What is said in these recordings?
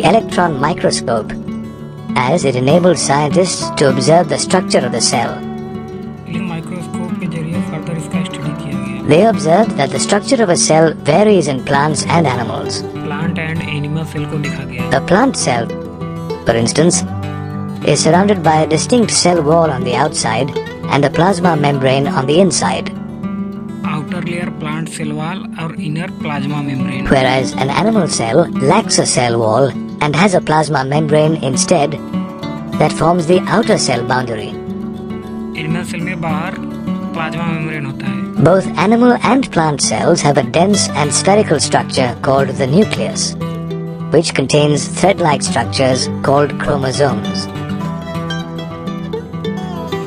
electron microscope, as it enables scientists to observe the structure of the cell. They observed that the structure of a cell varies in plants and animals. A plant cell, for instance, is surrounded by a distinct cell wall on the outside and a plasma membrane on the inside. Outer layer plant cell wall or inner plasma membrane. Whereas an animal cell lacks a cell wall and has a plasma membrane instead that forms the outer cell boundary. Animal cell में बाहर plasma membrane होता है. Both animal and plant cells have a dense and spherical structure called the nucleus, which contains thread-like structures called chromosomes.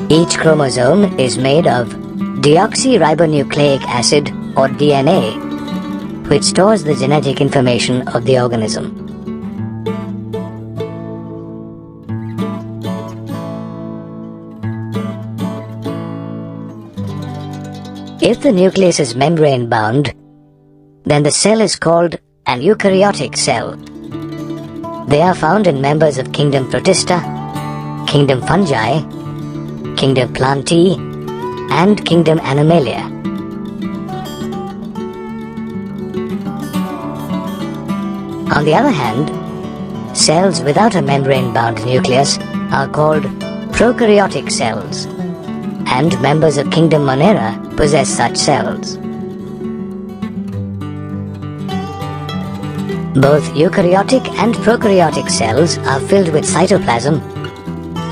Each chromosome is made of deoxyribonucleic acid or DNA, which stores the genetic information of the organism. If the nucleus is membrane bound, then the cell is called an eukaryotic cell. They are found in members of kingdom Protista, kingdom Fungi, kingdom Plantae, and kingdom Animalia. On the other hand, cells without a membrane-bound nucleus are called prokaryotic cells, and members of kingdom Monera possess such cells. Both eukaryotic and prokaryotic cells are filled with cytoplasm,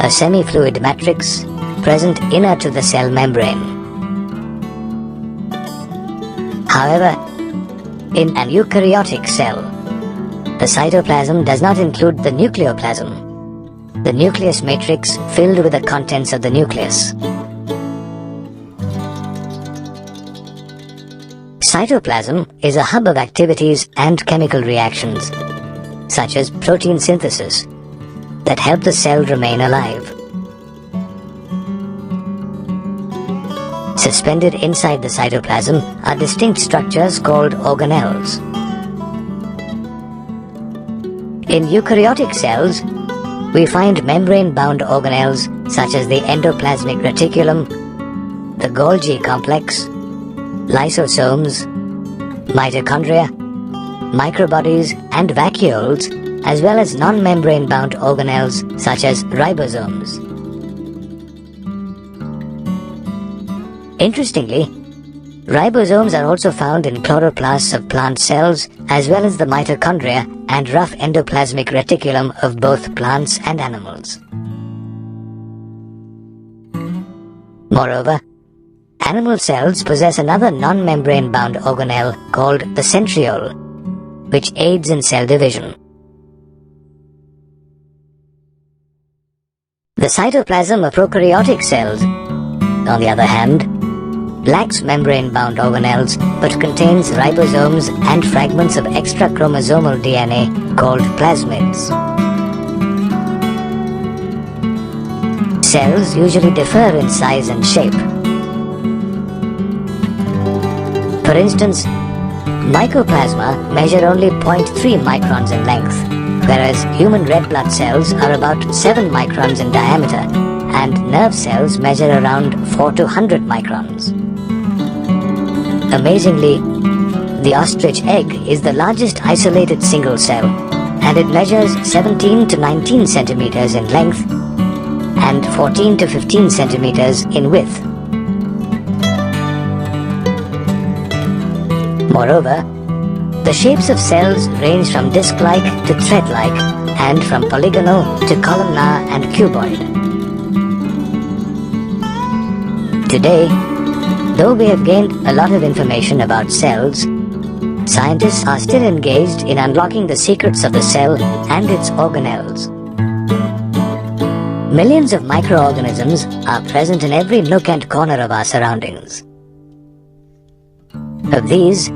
a semi-fluid matrix present inner to the cell membrane. However, in an eukaryotic cell, the cytoplasm does not include the nucleoplasm, the nucleus matrix filled with the contents of the nucleus. Cytoplasm is a hub of activities and chemical reactions, such as protein synthesis, that help the cell remain alive. Suspended inside the cytoplasm are distinct structures called organelles. In eukaryotic cells, we find membrane-bound organelles such as the endoplasmic reticulum, the Golgi complex, lysosomes, mitochondria, microbodies, and vacuoles, as well as non-membrane-bound organelles such as ribosomes. Interestingly, ribosomes are also found in chloroplasts of plant cells, as well as the mitochondria and rough endoplasmic reticulum of both plants and animals. Moreover, animal cells possess another non-membrane-bound organelle called the centriole, which aids in cell division. The cytoplasm of prokaryotic cells, on the other hand, lacks membrane-bound organelles but contains ribosomes and fragments of extrachromosomal DNA called plasmids. Cells usually differ in size and shape. For instance, mycoplasma measure only 0.3 microns in length, whereas human red blood cells are about 7 microns in diameter, and nerve cells measure around 4 to 100 microns. Amazingly, the ostrich egg is the largest isolated single cell, and it measures 17 to 19 centimeters in length and 14 to 15 centimeters in width. Moreover, the shapes of cells range from disc-like to thread-like, and from polygonal to columnar and cuboid. Today, though we have gained a lot of information about cells, scientists are still engaged in unlocking the secrets of the cell and its organelles. Millions of microorganisms are present in every nook and corner of our surroundings. Of these,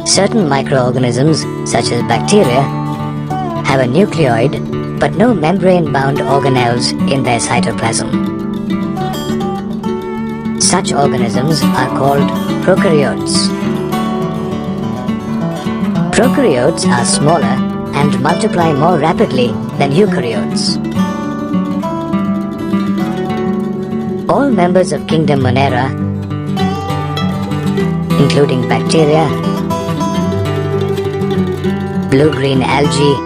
certain microorganisms, such as bacteria, have a nucleoid but no membrane-bound organelles in their cytoplasm. Such organisms are called prokaryotes. Prokaryotes are smaller and multiply more rapidly than eukaryotes. All members of kingdom Monera, including bacteria, blue-green algae,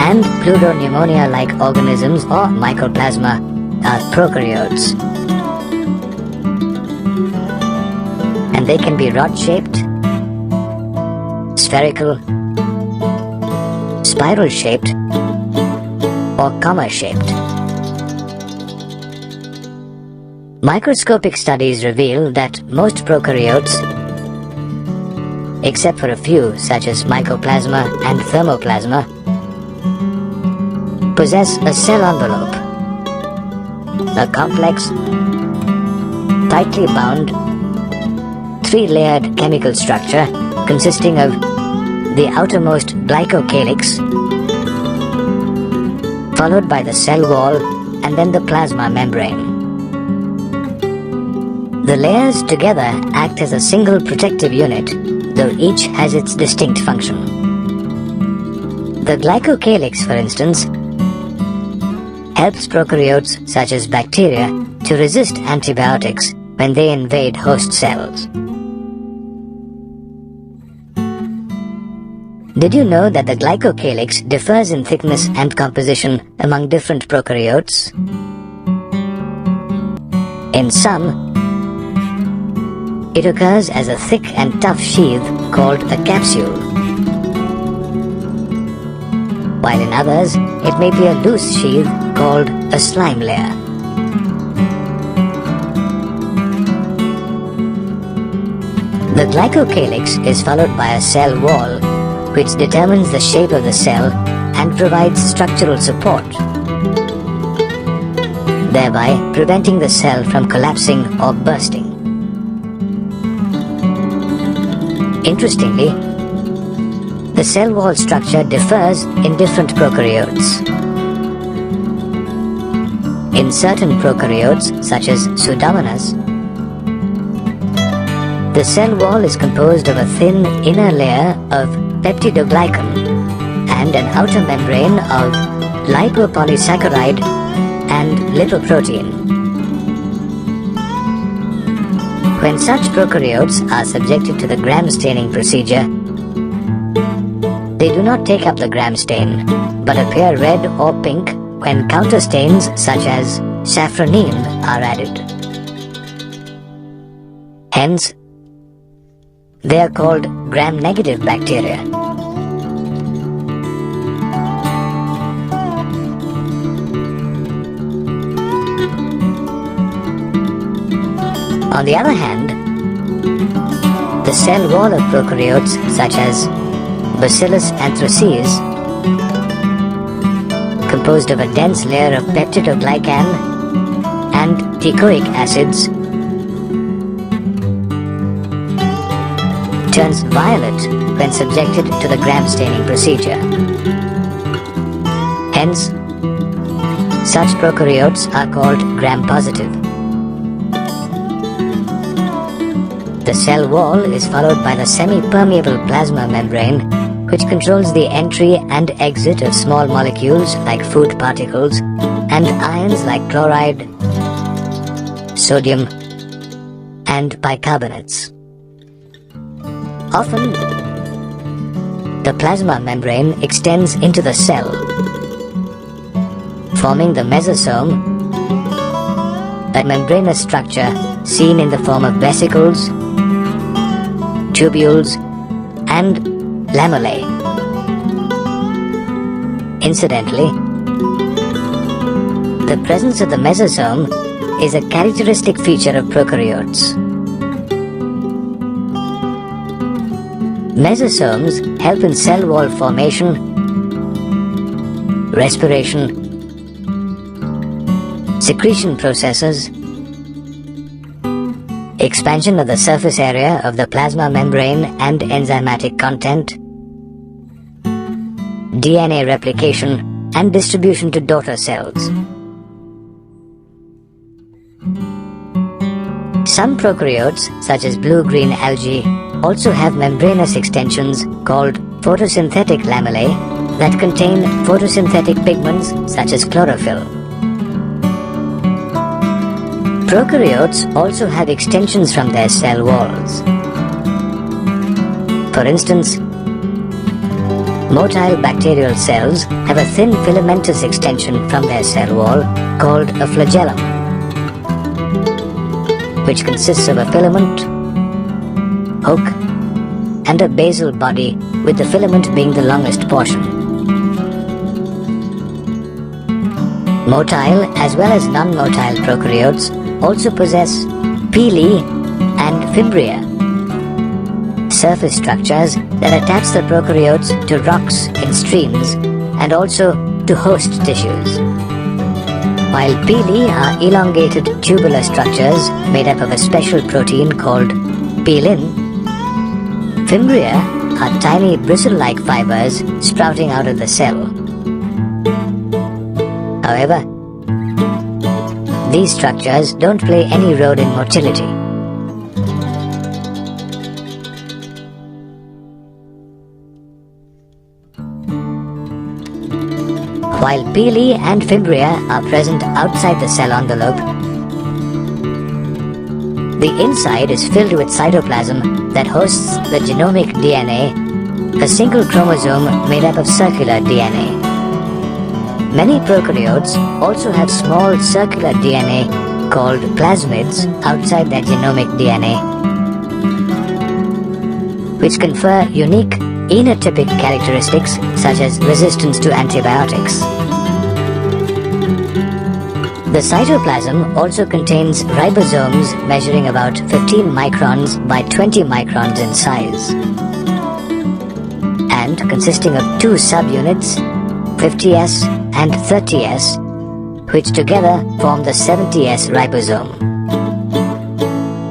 and pleuropneumonia-like organisms or mycoplasma, are prokaryotes. And they can be rod-shaped, spherical, spiral-shaped, or comma-shaped. Microscopic studies reveal that most prokaryotes, except for a few such as mycoplasma and thermoplasma, possess a cell envelope, a complex, tightly bound, three-layered chemical structure consisting of the outermost glycocalyx, followed by the cell wall and then the plasma membrane. The layers together act as a single protective unit, though each has its distinct function. The glycocalyx, for instance, helps prokaryotes such as bacteria to resist antibiotics when they invade host cells. Did you know that the glycocalyx differs in thickness and composition among different prokaryotes? In some, it occurs as a thick and tough sheath called a capsule, while in others it may be a loose sheath called a slime layer. The glycocalyx is followed by a cell wall, which determines the shape of the cell and provides structural support, thereby preventing the cell from collapsing or bursting. Interestingly, the cell wall structure differs in different prokaryotes. In certain prokaryotes, such as Pseudomonas, the cell wall is composed of a thin inner layer of peptidoglycan and an outer membrane of lipopolysaccharide and lipoprotein. When such prokaryotes are subjected to the Gram staining procedure, they do not take up the Gram stain, but appear red or pink when counterstains such as safranine are added. Hence, they are called Gram-negative bacteria. On the other hand, the cell wall of prokaryotes such as Bacillus anthracis, composed of a dense layer of peptidoglycan and teichoic acids, turns violet when subjected to the Gram staining procedure. Hence, such prokaryotes are called Gram-positive. The cell wall is followed by the semi-permeable plasma membrane, which controls the entry and exit of small molecules like food particles and ions like chloride, sodium, and bicarbonates. Often, the plasma membrane extends into the cell, forming the mesosome, a membranous structure seen in the form of vesicles, tubules, and lamellae. Incidentally, the presence of the mesosome is a characteristic feature of prokaryotes. Mesosomes help in cell wall formation, respiration, secretion processes, expansion of the surface area of the plasma membrane and enzymatic content, DNA replication, and distribution to daughter cells. Some prokaryotes, such as blue-green algae, also have membranous extensions called photosynthetic lamellae that contain photosynthetic pigments such as chlorophyll. Prokaryotes also have extensions from their cell walls. For instance, motile bacterial cells have a thin filamentous extension from their cell wall called a flagellum, which consists of a filament, hook, and a basal body, with the filament being the longest portion. Motile as well as non-motile prokaryotes also possess pili and fimbria, surface structures that attach the prokaryotes to rocks in streams and also to host tissues. While pili are elongated tubular structures made up of a special protein called pilin, fimbria are tiny bristle-like fibers sprouting out of the cell. However, these structures don't play any role in motility. While pili and fimbria are present outside the cell envelope, the inside is filled with cytoplasm that hosts the genomic DNA, a single chromosome made up of circular DNA. Many prokaryotes also have small circular DNA called plasmids outside their genomic DNA, which confer unique enotypic characteristics such as resistance to antibiotics. The cytoplasm also contains ribosomes measuring about 15 microns by 20 microns in size, and consisting of two subunits, 50S and 30S, which together form the 70S ribosome.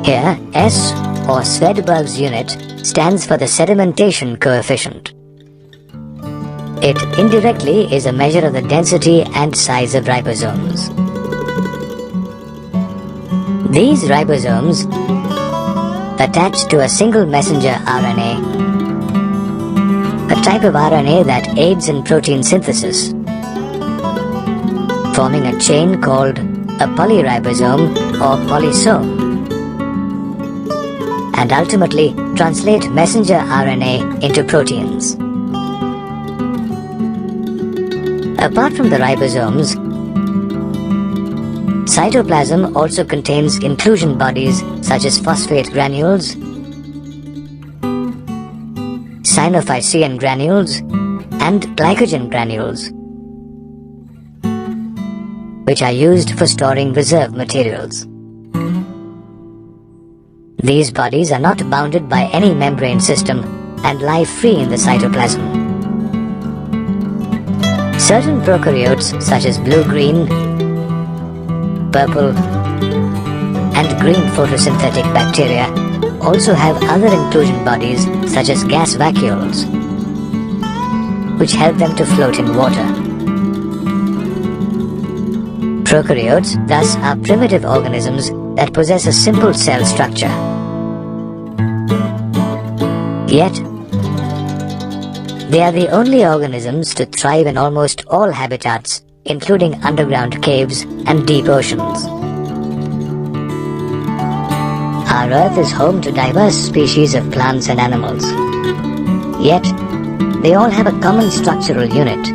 Here, S, or Svedberg's unit, stands for the sedimentation coefficient. It indirectly is a measure of the density and size of ribosomes. These ribosomes attach to a single messenger RNA, a type of RNA that aids in protein synthesis, forming a chain called a polyribosome or polysome, and ultimately translate messenger RNA into proteins. Apart from the ribosomes, cytoplasm also contains inclusion bodies such as phosphate granules, synophycean granules, and glycogen granules, which are used for storing reserve materials. These bodies are not bounded by any membrane system and lie free in the cytoplasm. Certain prokaryotes such as blue-green, purple, and green photosynthetic bacteria also have other inclusion bodies such as gas vacuoles, which help them to float in water. Prokaryotes thus are primitive organisms that possess a simple cell structure. Yet, they are the only organisms to thrive in almost all habitats, including underground caves and deep oceans. Our Earth is home to diverse species of plants and animals. Yet, they all have a common structural unit: